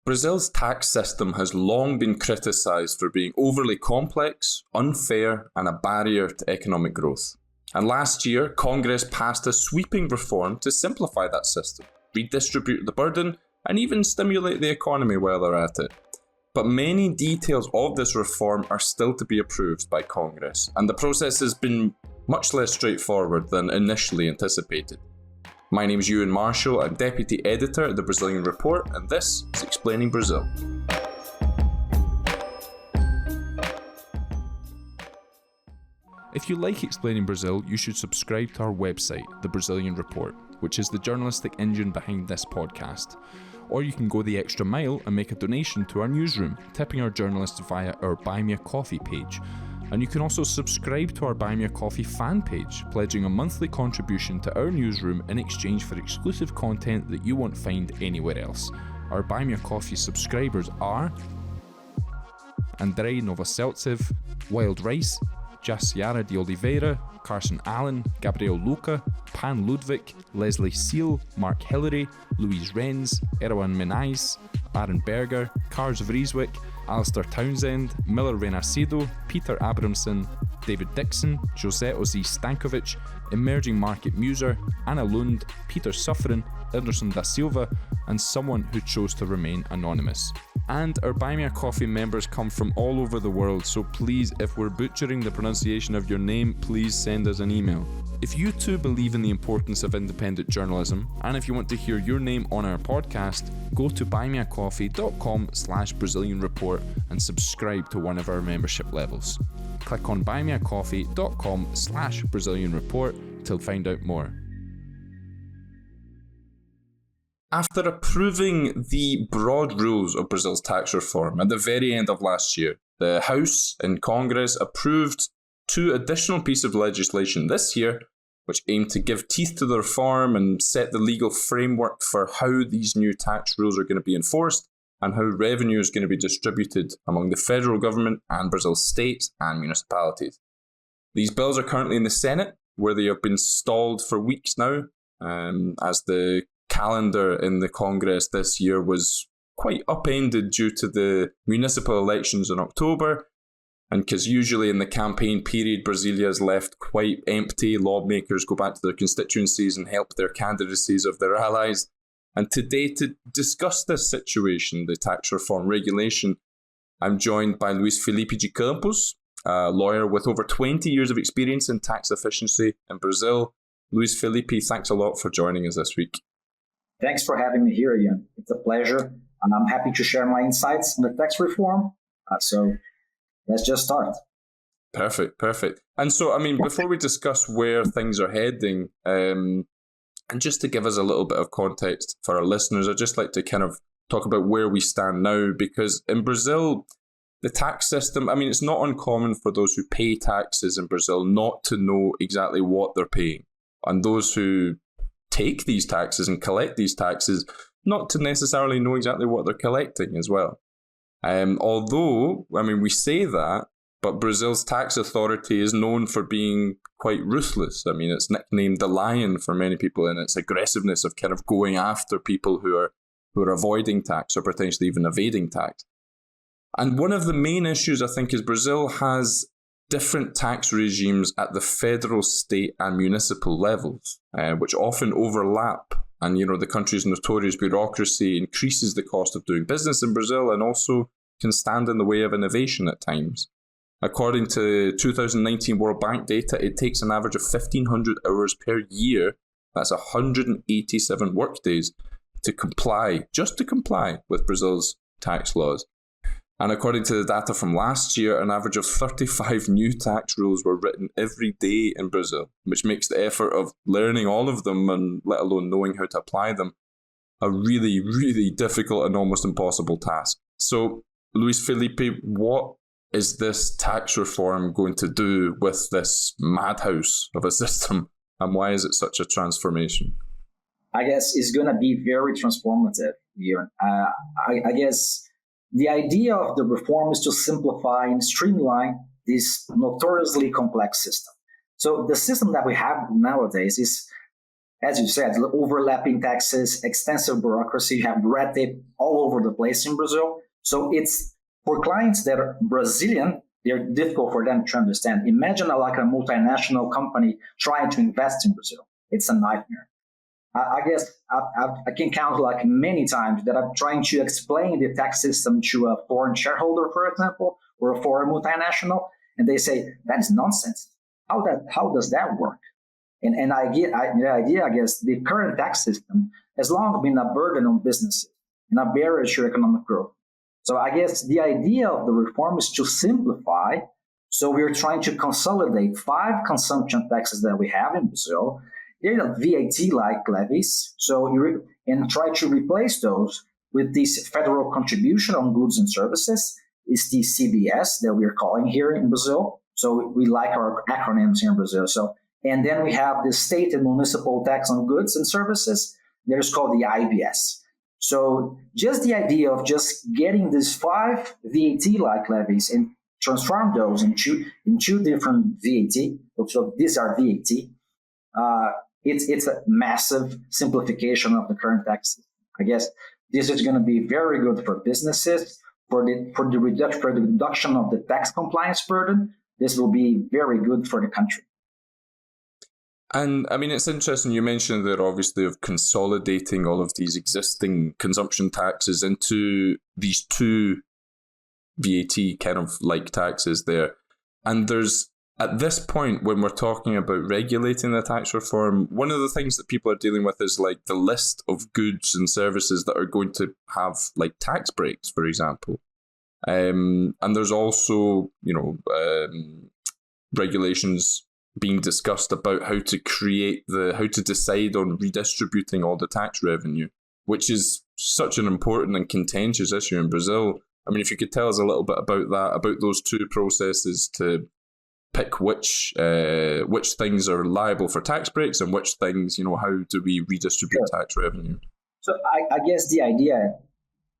Brazil's tax system has long been criticised for being overly complex, unfair, and a barrier to economic growth. And last year, Congress passed a sweeping reform to simplify that system, redistribute the burden, and even stimulate the economy while they're at it. But many details of this reform are still to be approved by Congress, and the process has been much less straightforward than initially anticipated. My name is Ewan Marshall, I'm Deputy Editor at the Brazilian Report, and this is Explaining Brazil. If you like Explaining Brazil, you should subscribe to our website, the Brazilian Report, which is the journalistic engine behind this podcast. Or you can go the extra mile and make a donation to our newsroom, tipping our journalists via our Buy Me a Coffee page. And you can also subscribe to our Buy Me a Coffee fan page, pledging a monthly contribution to our newsroom in exchange for exclusive content that you won't find anywhere else. Our Buy Me a Coffee subscribers are Andrei Novoseltsev, Wild Rice, Jaciara de Oliveira, Carson Allen, Gabriel Luca, Pan Ludwig, Leslie Seal, Mark Hillary, Louise Renz, Erwan Menais, Aaron Berger, Kars Vrieswick, Alistair Townsend, Miller Renarcido, Peter Abramson, David Dixon, Jose Ozi Stankovic, Emerging Market Muser, Anna Lund, Peter Suffren, Anderson da Silva, and someone who chose to remain anonymous. And our Buy Me a Coffee members come from all over the world, so please, if we're butchering the pronunciation of your name, please send us an email. If you too believe in the importance of independent journalism, and if you want to hear your name on our podcast, go to buymeacoffee.com/Brazilian Report and subscribe to one of our membership levels. Click on buymeacoffee.com/Brazilian Report to find out more. After approving the broad rules of Brazil's tax reform at the very end of last year, the House and Congress approved two additional pieces of legislation this year, which aim to give teeth to the reform and set the legal framework for how these new tax rules are going to be enforced and how revenue is going to be distributed among the federal government and Brazil's states and municipalities. These bills are currently in the Senate, where they have been stalled for weeks now, as the calendar in the Congress this year was quite upended due to the municipal elections in October. And because usually in the campaign period, Brasília is left quite empty. Lawmakers go back to their constituencies and help their candidacies of their allies. And today, to discuss this situation, the tax reform regulation, I'm joined by Luis Felipe de Campos, a lawyer with over 20 years of experience in tax efficiency in Brazil. Luis Felipe, thanks a lot for joining us this week. Thanks for having me here, Ian. It's a pleasure. And I'm happy to share my insights on the tax reform. So let's just start. Perfect. And so, before we discuss where things are heading, and just to give us a little bit of context for our listeners, I'd just like to kind of talk about where we stand now, because in Brazil, the tax system, it's not uncommon for those who pay taxes in Brazil not to know exactly what they're paying. And those who take these taxes and collect these taxes, not to necessarily know exactly what they're collecting as well. Although, we say that, but Brazil's tax authority is known for being quite ruthless. It's nicknamed the lion for many people in its aggressiveness of kind of going after people who are avoiding tax or potentially even evading tax. And one of the main issues, I think, is Brazil has different tax regimes at the federal, state and municipal levels, which often overlap. And, the country's notorious bureaucracy increases the cost of doing business in Brazil and also can stand in the way of innovation at times. According to 2019 World Bank data, it takes an average of 1,500 hours per year, that's 187 workdays, to comply with Brazil's tax laws. And according to the data from last year, an average of 35 new tax rules were written every day in Brazil, which makes the effort of learning all of them and let alone knowing how to apply them a really, really difficult and almost impossible task. So, Luis Felipe, what is this tax reform going to do with this madhouse of a system, and why is it such a transformation? I guess it's going to be very transformative here. I guess the idea of the reform is to simplify and streamline this notoriously complex system. So the system that we have nowadays is as you said, overlapping taxes, extensive bureaucracy, you have red tape all over the place in Brazil. So it's for clients that are Brazilian, they're difficult for them to understand. Imagine like a multinational company trying to invest in Brazil. It's a nightmare. I guess I can count like many times that I'm trying to explain the tax system to a foreign shareholder, for example, or a foreign multinational, and they say, that is nonsense. How does that work? And the idea, I guess, the current tax system has long been a burden on businesses and a barrier to economic growth. So I guess the idea of the reform is to simplify. So we're trying to consolidate 5 consumption taxes that we have in Brazil. They're VAT-like levies, and try to replace those with this federal contribution on goods and services. It's the CBS that we're calling here in Brazil. So we like our acronyms here in Brazil. And then we have the state and municipal tax on goods and services. That is called the IBS. So just the idea of just getting these 5 VAT-like levies and transform those into 2 different VAT. So these are VAT. It's a massive simplification of the current tax system. I guess this is going to be very good for businesses, for the reduction of the tax compliance burden. This will be very good for the country. And I mean, it's interesting you mentioned there, obviously, of consolidating all of these existing consumption taxes into these 2 VAT kind of like taxes there. And there's, at this point, when we're talking about regulating the tax reform, one of the things that people are dealing with is like the list of goods and services that are going to have like tax breaks, for example. And there's also, regulations being discussed about how to decide on redistributing all the tax revenue, which is such an important and contentious issue in Brazil. I mean, if you could tell us a little bit about that, about those 2 processes to pick which things are liable for tax breaks and which things, how do we redistribute tax revenue? So I guess the idea,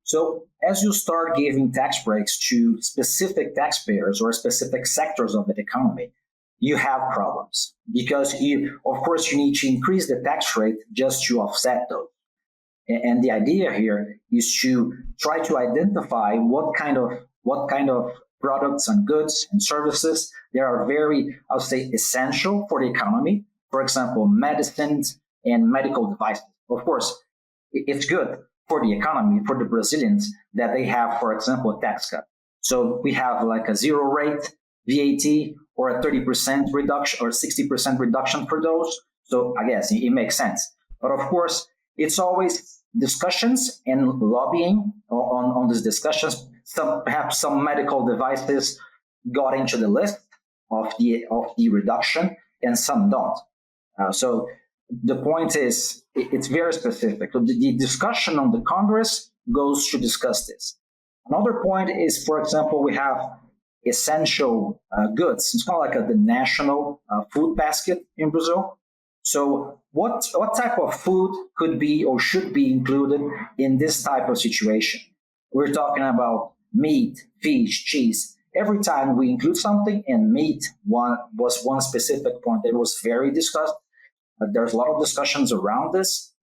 so as you start giving tax breaks to specific taxpayers or specific sectors of the economy, you have problems because of course you need to increase the tax rate just to offset those. And the idea here is to try to identify what kind of products and goods and services that are very, I would say, essential for the economy. For example, medicines and medical devices. Of course, it's good for the economy, for the Brazilians, that they have, for example, a tax cut. So we have like a 0 rate VAT or a 30% reduction or 60% reduction for those. So I guess it makes sense. But of course, it's always discussions and lobbying on these discussions. Perhaps some medical devices got into the list of the reduction and some don't. So the point is, it's very specific. So the discussion on the Congress goes to discuss this. Another point is, for example, we have essential goods. It's kind of like the national food basket in Brazil. So what type of food could be or should be included in this type of situation? We're talking about meat, fish, cheese. Every time we include something, and meat was one specific point that was very discussed. There's a lot of discussions around this.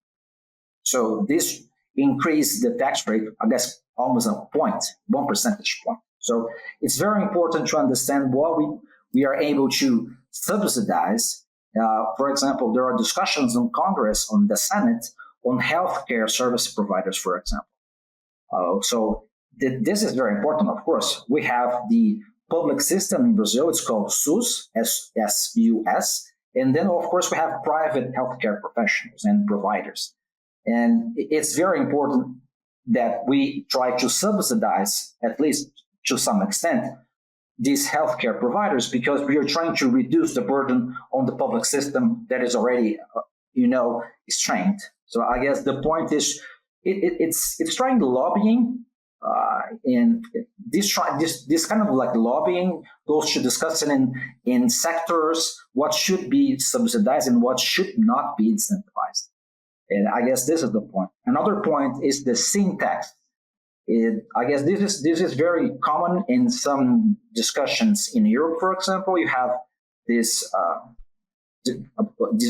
So this increased the tax rate, I guess, almost 1 percentage point. So it's very important to understand what we are able to subsidize. For example, there are discussions in Congress, on the Senate, on healthcare service providers, for example. This is very important, of course. We have the public system in Brazil. It's called SUS, S-U-S. And then, of course, we have private healthcare professionals and providers. And it's very important that we try to subsidize, at least to some extent, these healthcare providers, because we are trying to reduce the burden on the public system that is already, strained. So I guess the point is, it's trying the lobbying, and this kind of like lobbying goes to discussing in sectors what should be subsidized and what should not be incentivized. And I guess this is the point. Another point is the sin tax. I guess this is very common in some discussions in Europe. For example, you have this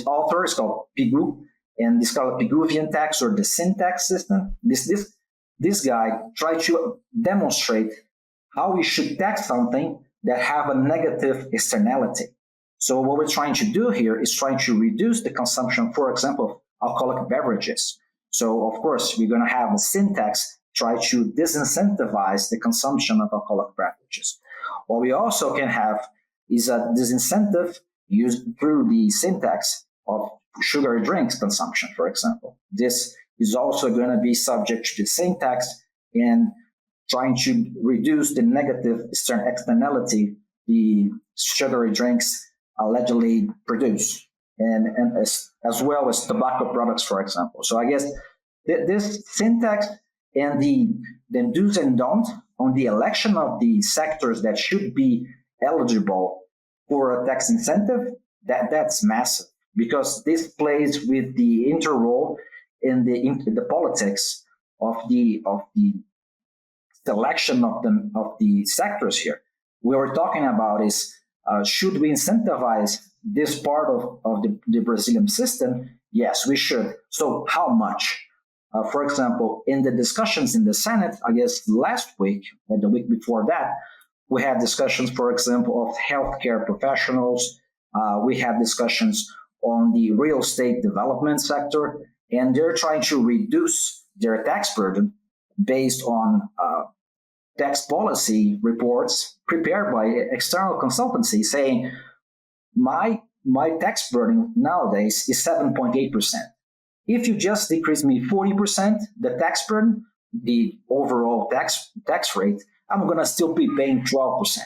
author is called Pigou, and this called Pigouvian tax or the sin tax system. This guy tried to demonstrate how we should tax something that have a negative externality. So what we're trying to do here is trying to reduce the consumption, for example, of alcoholic beverages. So of course, we're going to have a sin tax try to disincentivize the consumption of alcoholic beverages. What we also can have is a disincentive used through the sin tax of sugary drinks consumption, for example. This is also going to be subject to the sin tax and trying to reduce the negative externality the sugary drinks allegedly produce, and as well as tobacco products, for example. So I guess this sin tax and the do's and don'ts on the election of the sectors that should be eligible for a tax incentive, that's massive, because this plays with the interrole in the politics of the selection of the sectors here. What we're talking about is should we incentivize this part of the Brazilian system? Yes, we should. So how much? For example, in the discussions in the Senate, I guess last week or the week before that, we had discussions, for example, of healthcare professionals. We had discussions on the real estate development sector, and they're trying to reduce their tax burden based on tax policy reports prepared by external consultancy saying my tax burden nowadays is 7.8%. If you just decrease me 40%, the tax burden, the overall tax rate, I'm going to still be paying 12%.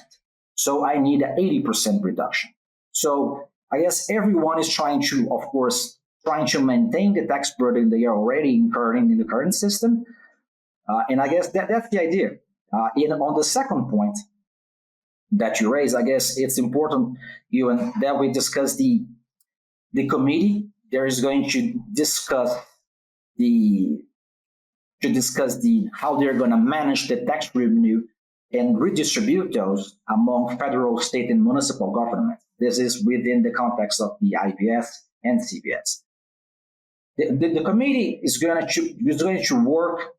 So I need an 80% reduction. So I guess everyone is trying to maintain the tax burden they are already incurring in the current system. And I guess that's the idea. On the second point that you raised, I guess it's important, Ewan, that we discuss the committee. There is going to discuss how they're going to manage the tax revenue and redistribute those among federal, state, and municipal governments. This is within the context of the IBS and CBS. The committee is going to work.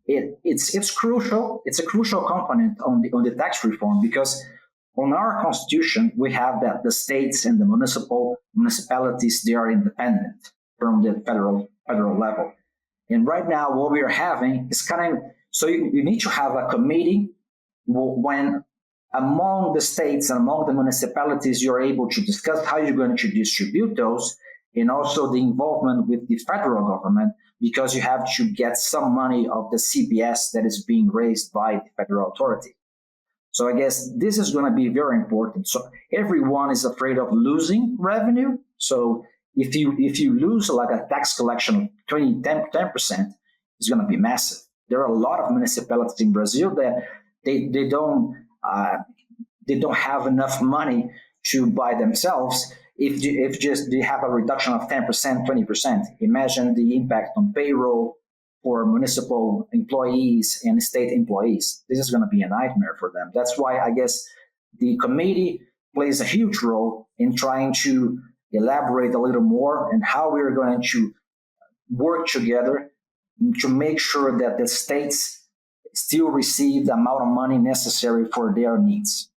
It's crucial. It's a crucial component on the tax reform, because on our constitution we have that the states and the municipalities, they are independent from the federal level. And right now what we are having is so you need to have a committee when among the states and among the municipalities you're able to discuss how you're going to distribute those, and also the involvement with the federal government, because you have to get some money of the CBS that is being raised by the federal authority. So I guess this is going to be very important. So everyone is afraid of losing revenue. So if you lose like a tax collection of 10%, it's going to be massive. There are a lot of municipalities in Brazil that they don't have enough money to buy themselves. If just they have a reduction of 10%, 20%, imagine the impact on payroll for municipal employees and state employees. This is going to be a nightmare for them. That's why I guess the committee plays a huge role in trying to elaborate a little more and how we're going to work together to make sure that the states still receive the amount of money necessary for their needs.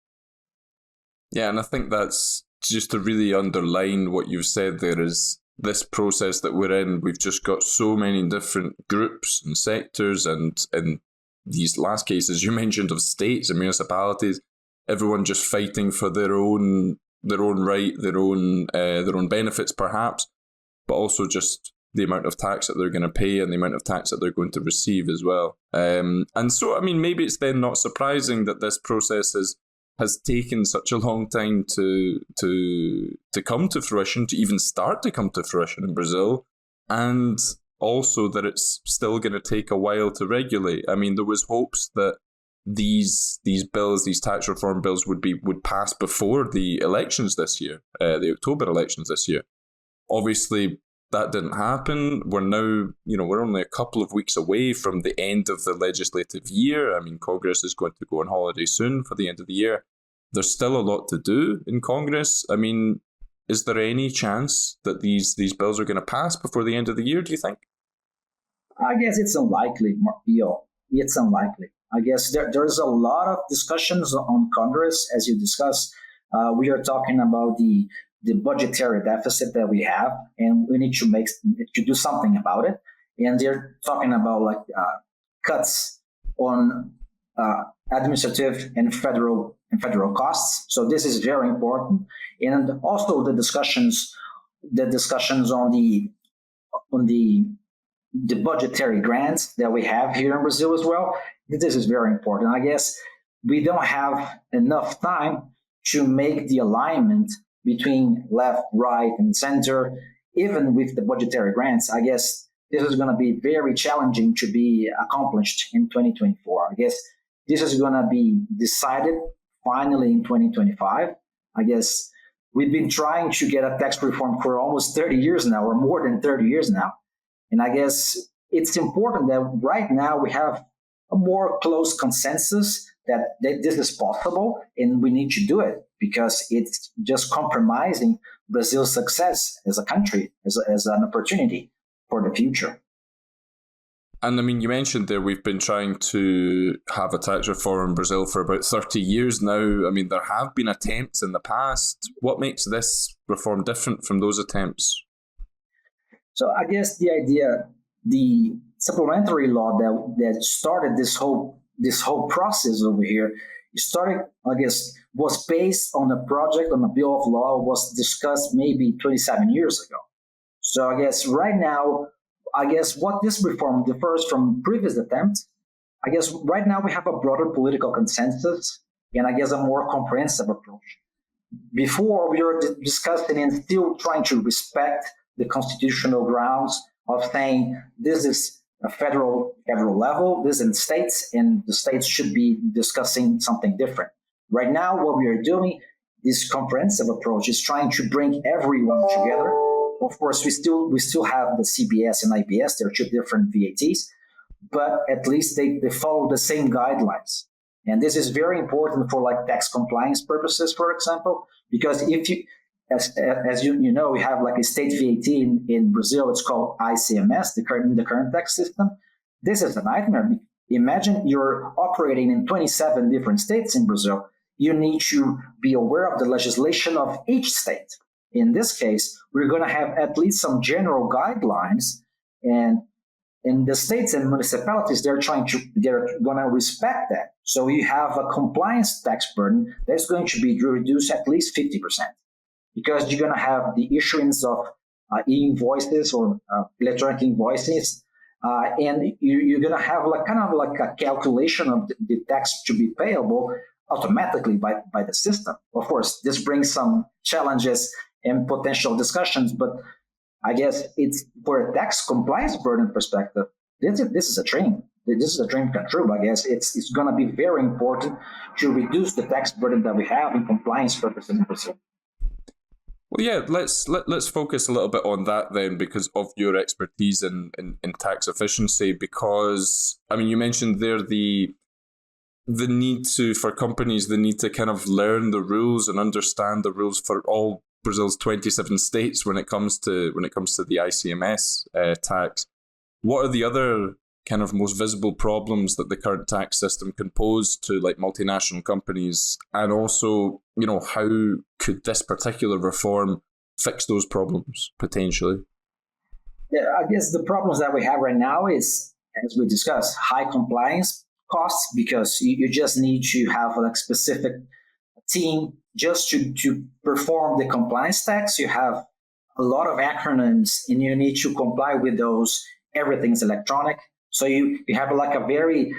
Yeah, and I think that's just to really underline what you've said there is this process that we're in. We've just got so many different groups and sectors, and in these last cases you mentioned of states and municipalities, everyone just fighting for their own right, their own benefits perhaps, but also just the amount of tax that they're going to pay and the amount of tax that they're going to receive as well. And so, I mean, maybe it's then not surprising that this process has taken such a long time to come to fruition, to even start to come to fruition in Brazil, and also that it's still going to take a while to regulate. I mean, there was hopes that these bills, these tax reform bills, would pass before the elections this year, the October elections this year. Obviously, that didn't happen. We're now, we're only a couple of weeks away from the end of the legislative year. I mean, Congress is going to go on holiday soon for the end of the year. There's still a lot to do in Congress. I mean, Is there any chance that these bills are going to pass before the end of the year, do you think? I guess it's unlikely, Marco. It's unlikely. I guess there's a lot of discussions on Congress, as you discussed. We are talking about the budgetary deficit that we have, and we need to do something about it. And they're talking about like cuts on administrative and federal costs. So this is very important, and also the discussions on the budgetary grants that we have here in Brazil as well. This is very important. I guess we don't have enough time to make the alignment between left, right, and center, even with the budgetary grants. I guess this is going to be very challenging to be accomplished in 2024. I guess this is going to be decided finally in 2025. I guess we've been trying to get a tax reform for almost 30 years now, or more than 30 years now. And I guess it's important that right now we have a more close consensus that this is possible and we need to do it, because it's just compromising Brazil's success as a country, as an opportunity for the future. And I mean, you mentioned there we've been trying to have a tax reform in Brazil for about 30 years now. I mean, there have been attempts in the past. What makes this reform different from those attempts? So I guess the idea, the supplementary law that started this whole process over here, was based on a project on a bill of law was discussed maybe 27 years ago. So I guess right now, what this reform differs from previous attempts, I guess right now we have a broader political consensus and I guess a more comprehensive approach. Before, we were discussing and still trying to respect the constitutional grounds of saying this is a federal level, this is in states, and the states should be discussing something different. Right now, what we are doing, this comprehensive approach, is trying to bring everyone together. Of course, we still have the CBS and IBS. They're two different VATs, but at least they follow the same guidelines. And this is very important for like tax compliance purposes, for example, because if you, as you know, we have like a state VAT in Brazil. It's called ICMS, the current tax system. This is a nightmare. Imagine you're operating in 27 different states in Brazil. You need to be aware of the legislation of each state. In this case, we're going to have at least some general guidelines, and in the states and municipalities, they're going to respect that. So you have a compliance tax burden that's going to be reduced at least 50%, because you're going to have the issuance of e-invoices or electronic invoices, and you're going to have kind of like a calculation of the tax to be payable automatically by the system. Of course, this brings some challenges and potential discussions, but I guess it's for a tax compliance burden perspective, this is a dream. This is a dream come true. I guess it's going to be very important to reduce the tax burden that we have in compliance purposes in Brazil. Well, yeah, let's focus a little bit on that then, because of your expertise in tax efficiency. Because I mean, you mentioned there the need for companies, the need to kind of learn the rules and understand the rules for all Brazil's 27 states when it comes to the ICMS tax. What are the other kind of most visible problems that the current tax system can pose to like multinational companies, and also, you know, how could this particular reform fix those problems potentially? Yeah, I guess the problems that we have right now is, as we discussed, high compliance costs, because you just need to have a specific team just to perform the compliance tax. You have a lot of acronyms and you need to comply with those. Everything's electronic. So you have like a very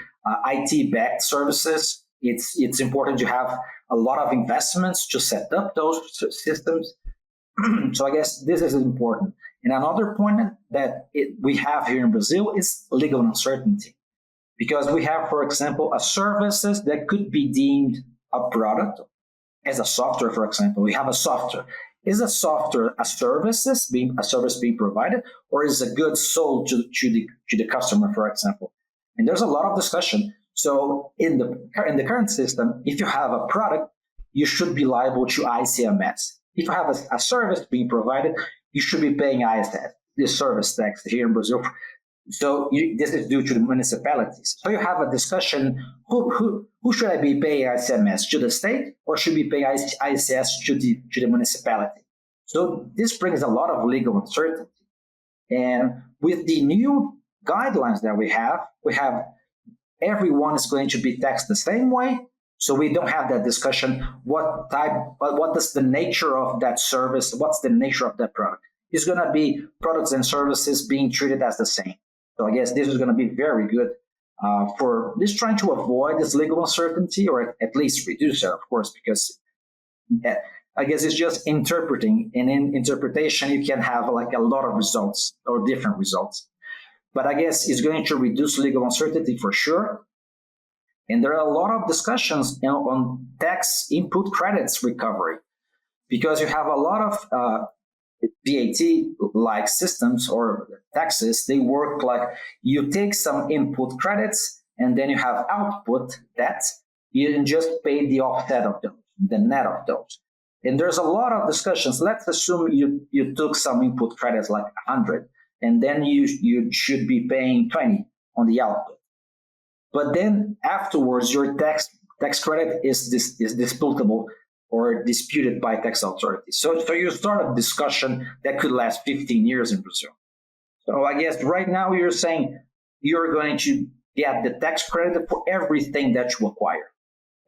IT-backed services. It's important to have a lot of investments to set up those systems. So I guess this is important. And another point that we have here in Brazil is legal uncertainty. Because we have, for example, a services that could be deemed a product as a software, for example. We have a software. Is a software a service being provided, or is a good sold to the customer, for example? And there's a lot of discussion. So in the current system, if you have a product, you should be liable to ICMS. if you have a service being provided, you should be paying ISS, the service tax here in Brazil. So this is due to the municipalities. So you have a discussion, who should I be paying ICMS, to the state, or should be paying ICS to the municipality? So this brings a lot of legal uncertainty. And with the new guidelines that we have everyone is going to be taxed the same way. So we don't have that discussion, what is the nature of that service, what's the nature of that product. It's going to be products and services being treated as the same. So I guess this is going to be very good for this, trying to avoid this legal uncertainty, or at least reduce it, of course, because I guess it's just interpreting, and in interpretation you can have like a lot of results or different results. But I guess it's going to reduce legal uncertainty for sure. And there are a lot of discussions on tax input credits recovery, because you have a lot of VAT-like systems or taxes. They work like you take some input credits and then you have output that you can just pay the offset of those, the net of those. And there's a lot of discussions. Let's assume you took some input credits like 100, and then you should be paying 20 on the output. But then afterwards, your tax credit is disputable or disputed by tax authorities. So you start a discussion that could last 15 years in Brazil. So I guess right now you're saying you're going to get the tax credit for everything that you acquire.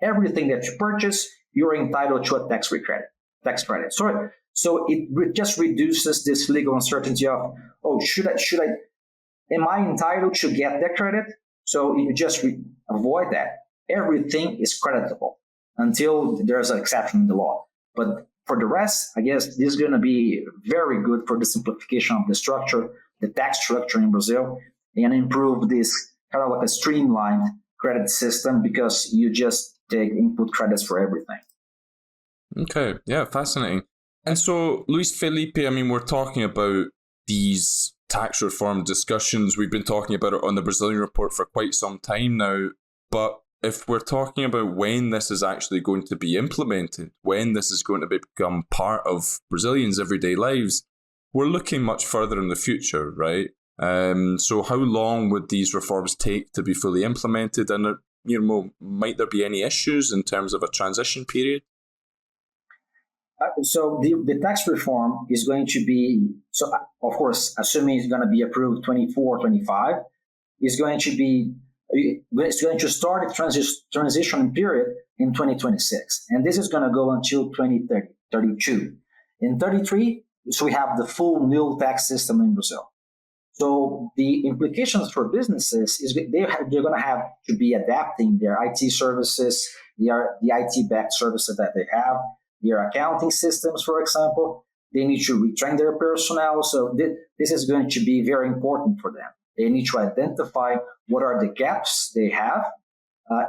Everything that you purchase, you're entitled to a tax credit. So it just reduces this legal uncertainty of, am I entitled to get that credit? So you just avoid that. Everything is creditable until there's an exception in the law. But for the rest, I guess this is going to be very good for the simplification of the structure, the tax structure in Brazil, and improve this kind of like a streamlined credit system, because you just take input credits for everything. Okay, yeah, fascinating. And so, Luis Felipe, I mean, we're talking about these tax reform discussions. We've been talking about it on the Brazilian report for quite some time now. But if we're talking about when this is actually going to be implemented, when this is going to become part of Brazilians' everyday lives, we're looking much further in the future, right? So how long would these reforms take to be fully implemented? And, might there be any issues in terms of a transition period? So the tax reform is going to be, so of course, assuming it's going to be approved 24, 25, it's going to start a transition period in 2026. And this is going to go until 2032. In 33, so we have the full new tax system in Brazil. So the implications for businesses is they're going to have to be adapting their IT services, the IT-backed services that they have, their accounting systems, for example. They need to retrain their personnel. So this is going to be very important for them. They need to identify what are the gaps they have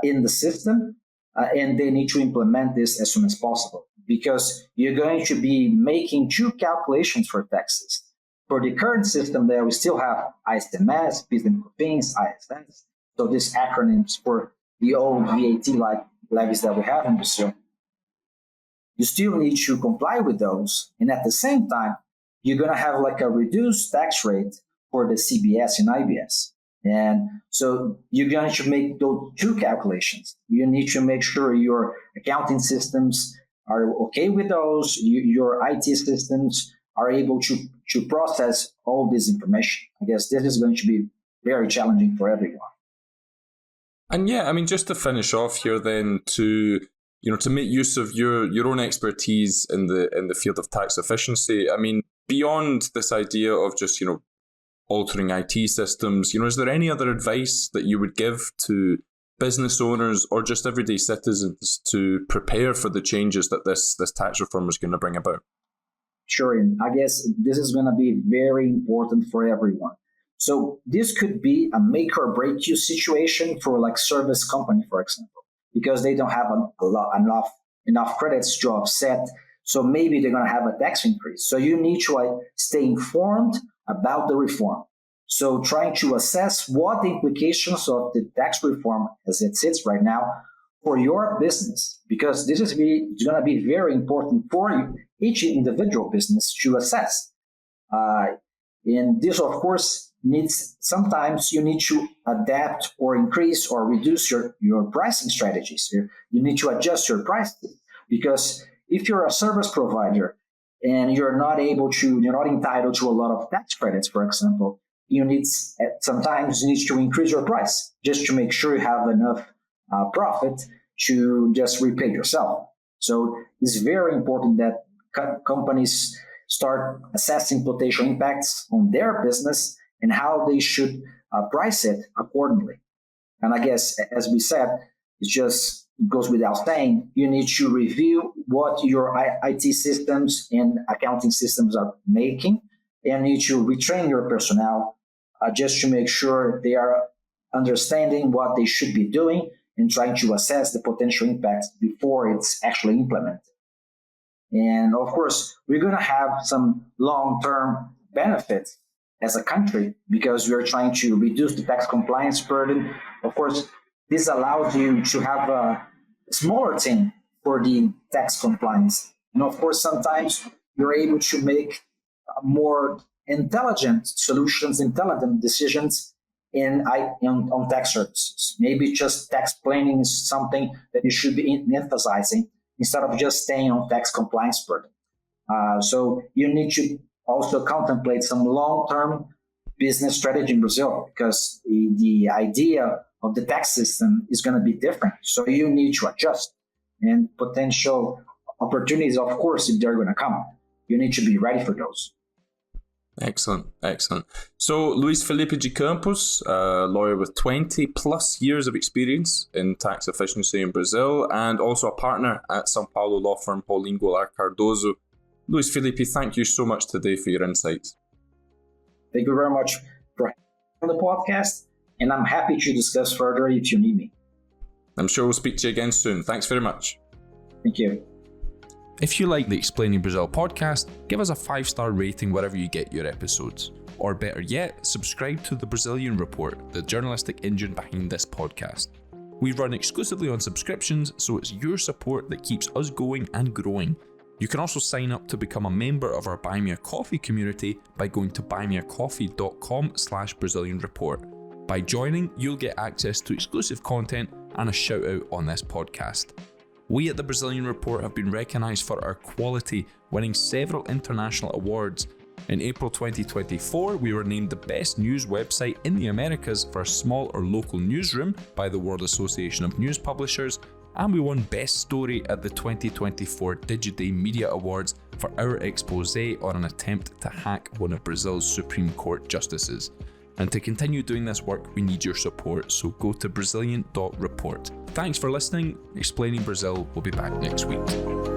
in the system, and they need to implement this as soon as possible, because you're going to be making two calculations for taxes. For the current system there, we still have ICMS, PIS and COFINS, ISS. So these acronyms for the old VAT-like levies that we have in Brazil. You still need to comply with those. And at the same time, you're going to have like a reduced tax rate for the CBS and IBS. And so you're going to make those two calculations. You need to make sure your accounting systems are okay with those, your IT systems are able to process all this information. I guess this is going to be very challenging for everyone. And yeah, I mean, just to finish off here then, to make use of your own expertise in the field of tax efficiency, I mean, beyond this idea of just, altering IT systems, is there any other advice that you would give to business owners or just everyday citizens to prepare for the changes that this tax reform is going to bring about? Sure. And I guess this is going to be very important for everyone. So this could be a make or break you situation for like service company, for example, because they don't have enough credits to offset. So maybe they're going to have a tax increase. So you need to stay informed about the reform. So trying to assess what the implications of the tax reform as it sits right now for your business, because this is going to be very important for you each individual business to assess. And this, of course, sometimes you need to adapt or increase or reduce your pricing strategies. You need to adjust your prices, because if you're a service provider and you're not entitled to a lot of tax credits, for example, sometimes you need to increase your price just to make sure you have enough profit to just repay yourself. So it's very important that companies start assessing potential impacts on their business and how they should price it accordingly. And I guess, as we said, it goes without saying, you need to review what your IT systems and accounting systems are making, and you need to retrain your personnel just to make sure they are understanding what they should be doing and trying to assess the potential impacts before it's actually implemented. And of course, we're going to have some long-term benefits as a country because we are trying to reduce the tax compliance burden. Of course, this allows you to have a smaller team for the tax compliance. And of course, sometimes you're able to make more intelligent solutions, intelligent decisions on tax services. Maybe just tax planning is something that you should be emphasizing instead of just staying on tax compliance burden. So you need to also contemplate some long-term business strategy in Brazil, because the idea of the tax system is going to be different. So you need to adjust, and potential opportunities, of course, if they're going to come, you need to be ready for those. Excellent. So Luis Felipe de Campos, a lawyer with 20 plus years of experience in tax efficiency in Brazil, and also a partner at São Paulo law firm Paulinho Goulart Cardoso. Luis Felipe, thank you so much today for your insights. Thank you very much for having the podcast, and I'm happy to discuss further if you need me. I'm sure we'll speak to you again soon. Thanks very much. Thank you. If you like the Explaining Brazil podcast, give us a 5-star rating wherever you get your episodes. Or better yet, subscribe to the Brazilian Report, the journalistic engine behind this podcast. We run exclusively on subscriptions, so it's your support that keeps us going and growing. You can also sign up to become a member of our Buy Me a Coffee community by going to buymeacoffee.com/Brazilian Report. By joining, you'll get access to exclusive content and a shout out on this podcast. We at the Brazilian Report have been recognised for our quality, winning several international awards. In April 2024, we were named the best news website in the Americas for a small or local newsroom by the World Association of News Publishers, and we won Best Story at the 2024 Digiday Media Awards for our expose on an attempt to hack one of Brazil's Supreme Court justices. And to continue doing this work, we need your support, so go to Brazilian.report. Thanks for listening. Explaining Brazil will be back next week.